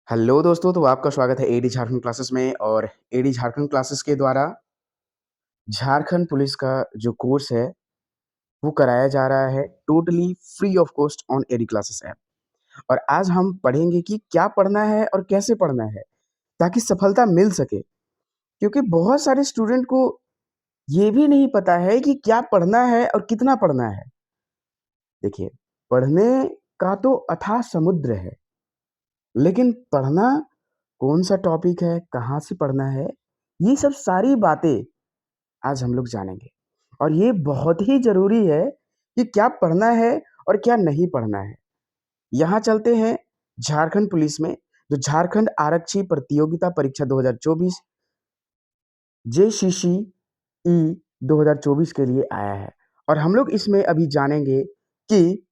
Hello दोस्तों, तो आपका स्वागत है एडी झारखंड क्लासेस में। और एडी झारखंड क्लासेस के द्वारा झारखंड पुलिस का जो कोर्स है वो कराया जा रहा है totally free of cost on AD classes app. और आज हम पढ़ेंगे कि क्या पढ़ना है और कैसे पढ़ना है ताकि सफलता मिल सके। क्योंकि बहुत सारे स्टूडेंट को ये भी नहीं पता है कि क्या पढ़ना है और कितना पढ़ना है। देखिए, पढ़ने का तो अथाह समुद्र है, लेकिन पढ़ना कौन सा टॉपिक है, कहाँ से पढ़ना है, ये सब सारी बातें आज हम लोग जानेंगे। और ये बहुत ही ज़रूरी है कि क्या पढ़ना है और क्या नहीं पढ़ना है। यहाँ चलते हैं झारखंड पुलिस में, जो झारखंड आरक्षी प्रतियोगिता परीक्षा 2024 जेसीसीई 2024 के लिए आया है। और हम लोग इसमें अभी जानेंगे कि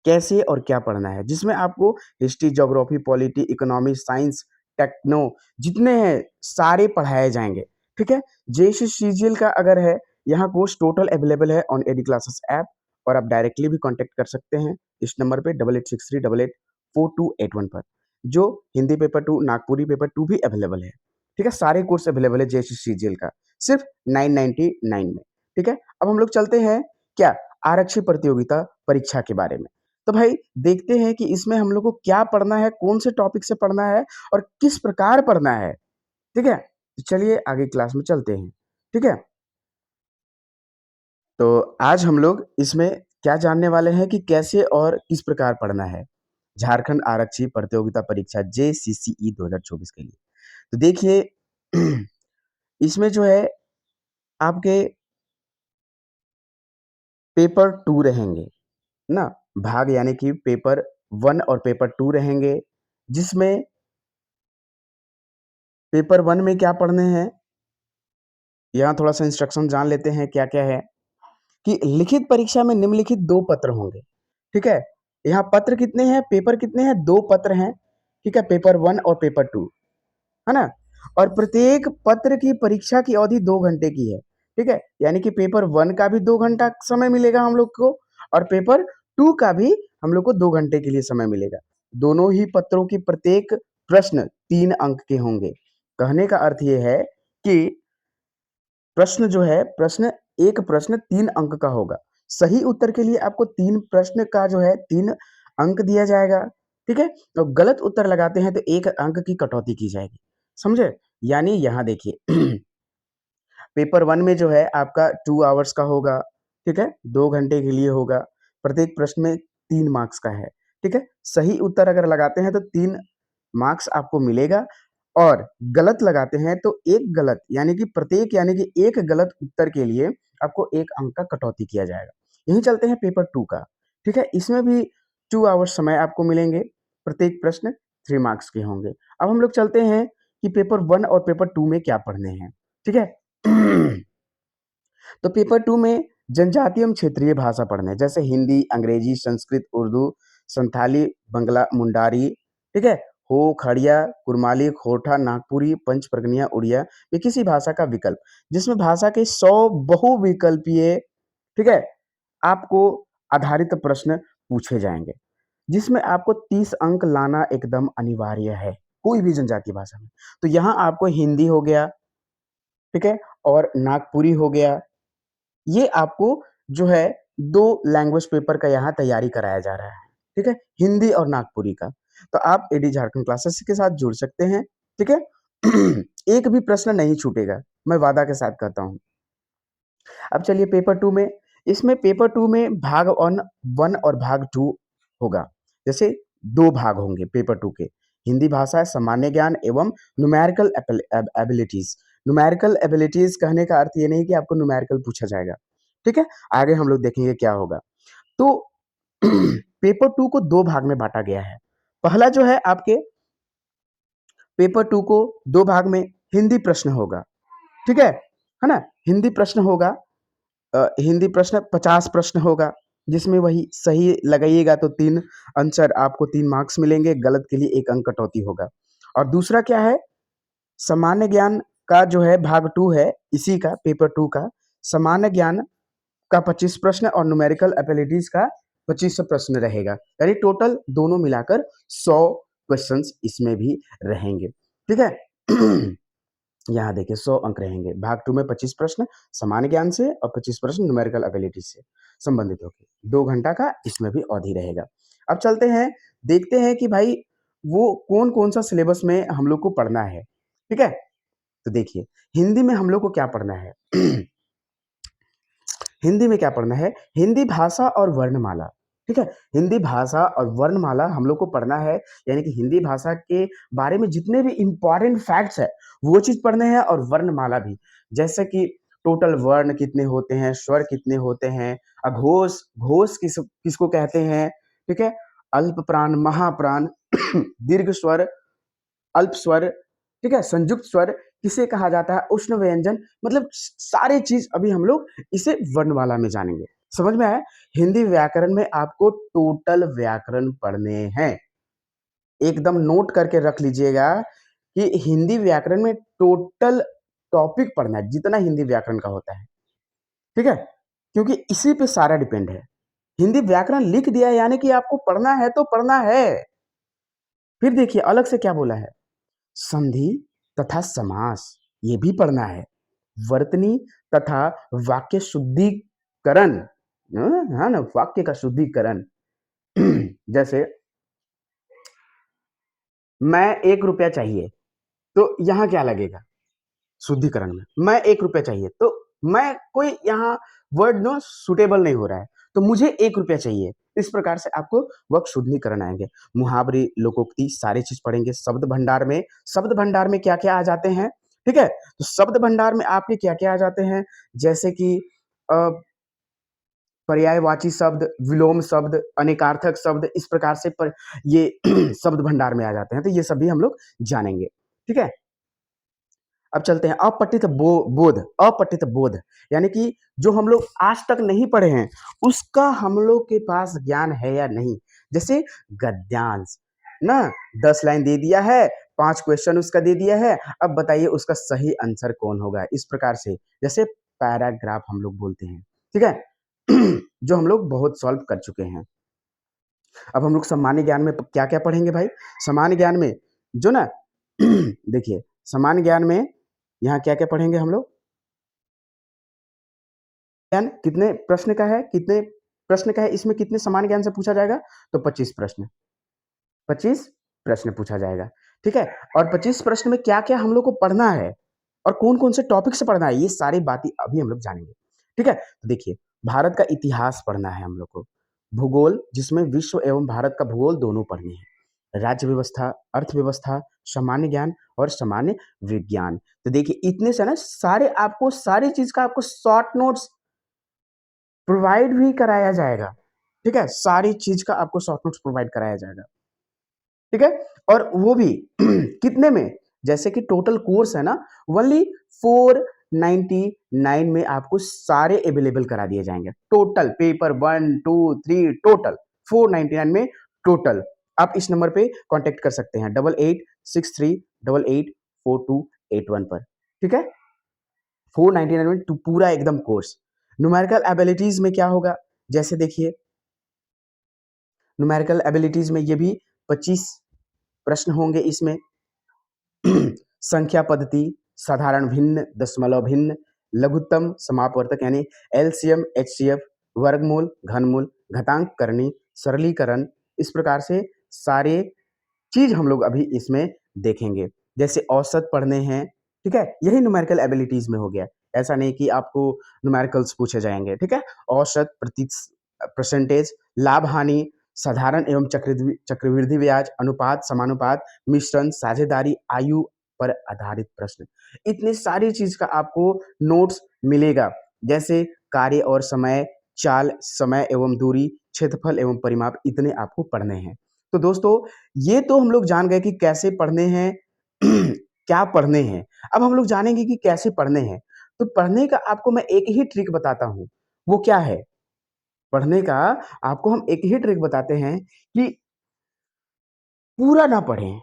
कैसे और क्या पढ़ना है, जिसमें आपको history, geography, polity, economy, science, techno जितने हैं सारे पढ़ाए जाएंगे। ठीक है। जेसीसीजीएल का अगर है, यहाँ कोर्स टोटल अवेलेबल है ऑन एडी क्लासेस ऐप। और आप डायरेक्टली भी कांटेक्ट कर सकते हैं इस नंबर पे 8863884281 पर। जो हिंदी पेपर 2, नागपुरी पेपर 2 भी अवेलेबल है। ठीक है, सारे कोर्स अवेलेबल है जेसीसीजीएल का, सिर्फ 999 में। ठीक है। अब हम लोग चलते हैं क्या आरक्षी प्रतियोगिता परीक्षा के बारे में। तो भाई देखते हैं कि इसमें हम लोग को क्या पढ़ना है, कौन से टॉपिक से पढ़ना है और किस प्रकार पढ़ना है। ठीक है, तो चलिए आगे क्लास में चलते हैं। ठीक है, तो आज हम लोग इसमें क्या जानने वाले हैं कि कैसे और किस प्रकार पढ़ना है झारखंड आरक्षी प्रतियोगिता परीक्षा जेसीसीई 2024 के लिए। तो देखिए इसमें जो है आपके पेपर 2 रहेंगे ना, भाग यानी कि पेपर 1 और पेपर 2 रहेंगे, जिसमें पेपर 1 में क्या पढ़ने हैं, यहाँ थोड़ा-सा इंस्ट्रक्शन जान लेते हैं क्या-क्या है। कि लिखित परीक्षा में निम्नलिखित 2 पत्र होंगे। ठीक है? यहाँ पत्र कितने हैं, पेपर कितने हैं, 2 पत्र हैं। ठीक है? पेपर 1 और पेपर 2, है ना? और प्रत्येक पत्र की परीक्षा की अवधि 2 घंटे की है। ठीक है? यानी कि पेपर 1 का भी 2 घंटा समय मिलेगा हम लोग को, और पेपर 2 का भी हम लोग को 2 घंटे के लिए समय मिलेगा। दोनों ही पत्रों की प्रत्येक प्रश्न 3 अंक के होंगे। कहने का अर्थ ये है कि प्रश्न जो है, एक प्रश्न 3 अंक का होगा। सही उत्तर के लिए आपको 3 प्रश्न का जो है 3 अंक दिया जाएगा। ठीक है? तो गलत उत्तर लगाते हैं तो 1 अंक की कटौती की जाएगी। समझे? यानी यहाँ देखिए पेपर 1 में जो है आपका 2 आवर्स का होगा। ठीक है? 2 घंटे के लिए होगा। प्रत्येक प्रश्न में 3 मार्क्स का है। ठीक है? सही उत्तर अगर लगाते हैं तो 3 मार्क्स आपको मिलेगा, और गलत लगाते हैं तो एक गलत यानी कि एक गलत उत्तर के लिए आपको 1 अंक का कटौती किया जाएगा। यहीं चलते हैं पेपर 2 का। ठीक है? इसमें भी 2 आवर्स समय आपको मिलेंगे। प्रत्येक प्रश्न 3 मार्क्स के होंगे। अब हम लोग चलते हैं कि पेपर 1 और पेपर 2 में क्या पढ़ने हैं। ठीक है? तो पेपर 2 में जनजातीय एवं क्षेत्रीय भाषा पढ़ना है, जैसे हिंदी, अंग्रेजी, संस्कृत, उर्दू, संथाली, बंगला, मुंडारी। ठीक है? हो, खड़िया, कुरमाली, खोरठा, नागपुरी, पंच प्रगनिया, उड़िया, ये किसी भाषा का विकल्प, जिसमें भाषा के 100 बहुविकल्पीय, ठीक है, आपको आधारित प्रश्न पूछे जाएंगे, जिसमें आपको 30 अंक लाना एकदम अनिवार्य है, कोई भी जनजातीय भाषा में। तो यहाँ आपको हिंदी हो गया, ठीक है, और नागपुरी हो गया। ये आपको जो है 2 लैंग्वेज पेपर का यहाँ तैयारी कराया जा रहा है। ठीक है? हिंदी और नागपुरी का। तो आप एडी झारखंड क्लासेस के साथ जुड़ सकते हैं। ठीक है? एक भी प्रश्न नहीं छूटेगा, मैं वादा के साथ कहता हूँ। अब चलिए पेपर 2 में, इसमें पेपर 2 में भाग 1 और भाग 2 होगा। जैसे 2 भाग होंगे पेपर 2 के। हिंदी भाषा, सामान्य ज्ञान एवं न्यूमेरिकल एबिलिटीज। न्यूमेरिकल एबिलिटीज कहने का अर्थ ये नहीं कि आपको न्यूमेरिकल पूछा जाएगा। ठीक है? आगे हम लोग देखेंगे क्या होगा। तो पेपर 2 को 2 भाग में बांटा गया है। पहला जो है आपके पेपर 2 को 2 भाग में हिंदी प्रश्न होगा। ठीक है ना? हिंदी प्रश्न होगा। हिंदी प्रश्न 50 प्रश्न होगा, जिसमें वही सही लगाइएगा तो 3 आंसर आपको 3 मार्क्स मिलेंगे, गलत के लिए 1 अंक कटौती होगा। और दूसरा क्या है, सामान्य ज्ञान का जो है भाग 2 है, इसी का पेपर 2 का सामान्य ज्ञान का 25 प्रश्न और न्यूमेरिकल एबिलिटीज का 25 प्रश्न रहेगा। यानी टोटल दोनों मिलाकर 100 क्वेश्चंस इसमें भी रहेंगे, ठीक है? यहाँ देखिए 100 अंक रहेंगे। भाग 2 में 25 प्रश्न सामान्य ज्ञान से और 25 प्रश्न न्यूमेरिकल एबिलिटी से संबंधित होंगे। 2 घंटा का इसमें भी अवधि रहेगा। अब चलते हैं, देखते हैं कि भाई वो कौन-कौन सा सिलेबस में हम लोग को पढ़ना है, ठीक है? तो देखिए, हिंदी में हम लोग को क्या पढ़ना है? हिंदी में क्या पढ़ना है? हिंदी भाषा और वर्णमाला, ठीक है? हिंदी भाषा और वर्णमाला हम लोग को पढ़ना है, यानी कि हिंदी भाषा के बारे में जितने भी इम्पोर्टेंट फैक्ट्स हैं, वो चीज़ पढ़ने हैं और वर्णमाला भी। जैसे कि टोटल वर्ण कितने होते हैं, स्वर कितने होते हैं, अघोष, घोष किसको कहते हैं, ठीक है? अल्प प्राण, महाप्राण, दीर्घ स्वर, अल्प स्वर, ठीक है? संयुक्त स्वर किसे कहा जाता है? उष्ण व्यंजन, मतलब सारी चीज़ अभी हम लोग इसे वर्णमाला में जानेंगे। समझ में आया? हिंदी व्याकरण में आपको टोटल व्याकरण पढ़ने हैं। एकदम नोट करके रख लीजिएगा कि हिंदी व्याकरण में टोटल टॉपिक पढ़ना है, जितना हिंदी व्याकरण का होता है, ठीक है? क्योंकि इसी पे सारा डिपेंड है। हिंदी व्याकरण लिख दिया है यानी कि आपको पढ़ना है तो पढ़ना है। फिर देखिए अलग से क्या बोला है? संधि तथा समास ये भी पढ़ना है। वर्तनी तथा वाक्य शुद्धिकरण, है ना? वाक्य का शुद्धिकरण। जैसे मैं 1 रुपया चाहिए, तो यहाँ क्या लगेगा? शुद्धिकरण में मैं 1 रुपया चाहिए, तो मैं कोई यहाँ वर्ड नो सुटेबल नहीं हो रहा है, तो मुझे 1 रुपया चाहिए। इस प्रकार से आपको वक्त शुद्धिकरण आएंगे। मुहावरे, लोकोक्ति सारी चीज पढ़ेंगे। शब्द भंडार में क्या क्या आ जाते हैं, ठीक है? तो शब्द भंडार में आपके क्या क्या आ जाते हैं, जैसे कि अ, पर्यायवाची शब्द, विलोम शब्द, अनेकार्थक शब्द, इस प्रकार से ये शब्द भंडार में आ जाते हैं, तो ये सभी हम लोग जानेंगे, ठीक है? अब चलते हैं अपठित बोध, यानी कि जो हम लोग आज तक नहीं पढ़े हैं, उसका हम लोग के पास ज्ञान है या नहीं। जैसे गद्यांश ना, 10 लाइन दे दिया है, 5 क्वेश्चन उसका दे दिया है, अब बताइए उसका सही आंसर कौन होगा। इस प्रकार से जैसे पैराग्राफ हम लोग बोलते हैं, ठीक है? जो हम लोग बहुत सॉल्व कर चुके हैं। अब हम लोग सामान्य ज्ञान में क्या क्या पढ़ेंगे भाई? सामान्य ज्ञान में जो ना देखिए, सामान्य ज्ञान में यहाँ क्या-क्या पढ़ेंगे हम लोग? ज्ञान कितने प्रश्न का है? कितने प्रश्न का है? इसमें कितने सामान्य ज्ञान से पूछा जाएगा? तो 25 प्रश्न। 25 प्रश्न पूछा जाएगा, ठीक है? और 25 प्रश्न में क्या-क्या हम लोग को पढ़ना है और कौन-कौन से टॉपिक से पढ़ना है, ये सारी बातें अभी हम लोग जानेंगे, ठीक है? तो देखिए, भारत का इतिहास पढ़ना है हम लोग को, भूगोल जिसमें विश्व एवं भारत का भूगोल दोनों पढ़ने हैं, राज्य व्यवस्था, अर्थव्यवस्था, सामान्य ज्ञान और सामान्य विज्ञान। तो देखिए, इतने से ना सारे आपको सारी चीज़ का आपको शॉर्ट नोट्स प्रोवाइड भी कराया जाएगा, ठीक है? सारी चीज़ का आपको शॉर्ट नोट्स प्रोवाइड कराया जाएगा। ठीक है? और वो भी कितने में? जैसे कि टोटल कोर्स है ना, ओनली 499 में आपको सारे अवेलेबल करा दिए जाएँगे। टोटल पेपर 1, 2, 3 टोटल 499 में टोटल। आप इस नंबर पे कॉन्टैक्ट कर सकते हैं 8863884281 पर। ठीक है? 499 में पूरा एकदम कोर्स। न्यूमेरिकल एबिलिटीज़ में क्या होगा? जैसे देखिए, न्यूमेरिकल एबिलिटीज़ में ये भी 25 प्रश्न होंगे इसमें। संख्या पद्धति, साधारण भिन्न, दशमलव भिन्न, लघुत्तम समापवर्तक यानी एलसीएम, एचसीएफ, वर्गमूल, घनमूल, घातांक करनी, सरलीकरण, इस प्रकार से सारे चीज हम लोग अभी इसमें देखेंगे। जैसे औसत पढ़ने हैं, ठीक है? यही न्यूमेरिकल एबिलिटीज में हो गया। ऐसा नहीं कि आपको न्यूमेरिकल्स पूछे जाएंगे, ठीक है? औसत, परसेंटेज, लाभ हानि, साधारण एवं चक्रवृद्धि ब्याज, अनुपात, समानुपात, मिश्रण, साझेदारी, आयु पर आधारित प्रश्न। इतनी सारी चीज का आपको नोट्स मिलेगा। जैसे कार्य और समय, चाल, समय एवं दूरी, क्षेत्रफल एवं परिमाप, इतने आपको पढ़ने हैं। तो दोस्तों, ये तो हम लोग जान गए कि कैसे पढ़ने हैं, क्या पढ़ने हैं। अब हम लोग जानेंगे कि कैसे पढ़ने हैं। तो पढ़ने का आपको मैं एक ही ट्रिक बताता हूँ। वो क्या है? पढ़ने का आपको हम एक ही ट्रिक बताते हैं कि पूरा ना पढ़ें।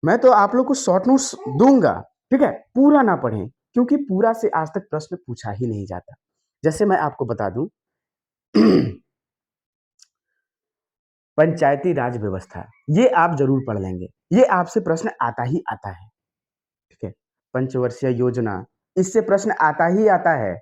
मैं तो आप लोग को शॉर्ट नोट्स दूँगा, ठीक है? पूरा ना पढ़ें, क्योंकि पूरा से आज तक प्रश्न पूछा ही नहीं जाता। जैसे मैं आपको बता दूँ पंचायती राज व्यवस्था, ये आप ज़रूर पढ़ लेंगे। ये आपसे प्रश्न आता ही आता है, ठीक है? पंचवर्षीय योजना, इससे प्रश्न आता ही आता है,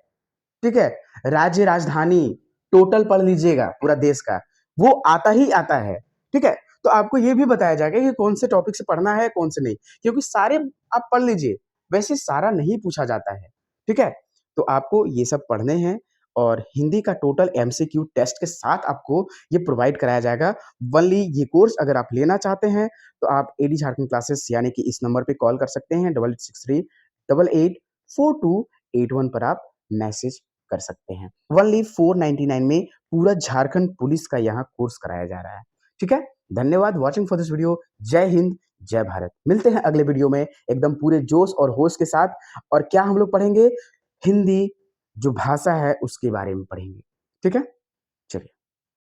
ठीक है? राज्य राजधानी, टोटल पढ़ लीजिएगा पूरा देश का, वो आता ही आता है, ठीक है? तो आपको ये भी बताया जाएगा कि कौन से टॉपिक से पढ़ना है, कौन से नहीं, क्योंकि सारे आप पढ़ लीजिए, वैसे सारा नहीं पूछा जाता है, ठीक है? तो आपको ये सब पढ़ने हैं और हिंदी का टोटल एमसीक्यू टेस्ट के साथ आपको ये प्रोवाइड कराया जाएगा। ओनली ये कोर्स अगर आप लेना चाहते हैं, तो आप एडी झारखंड क्लासेस यानी कि इस नंबर पे कॉल कर सकते हैं 8863 884281 पर आप मैसेज कर सकते हैं। ओनली 499 में पूरा झारखंड पुलिस का यहाँ कोर्स कराया जा रहा है। ठीक है? धन्यवाद वॉचिंग फॉर दिस वीडियो। जय हिंद, जय भारत। मिलते हैं अगले वीडियो में एकदम पूरे जोश और होश के साथ। और क्या हम लोग पढ़ेंगे? हिंदी जो भाषा है उसके बारे में पढ़ेंगे। ठीक है?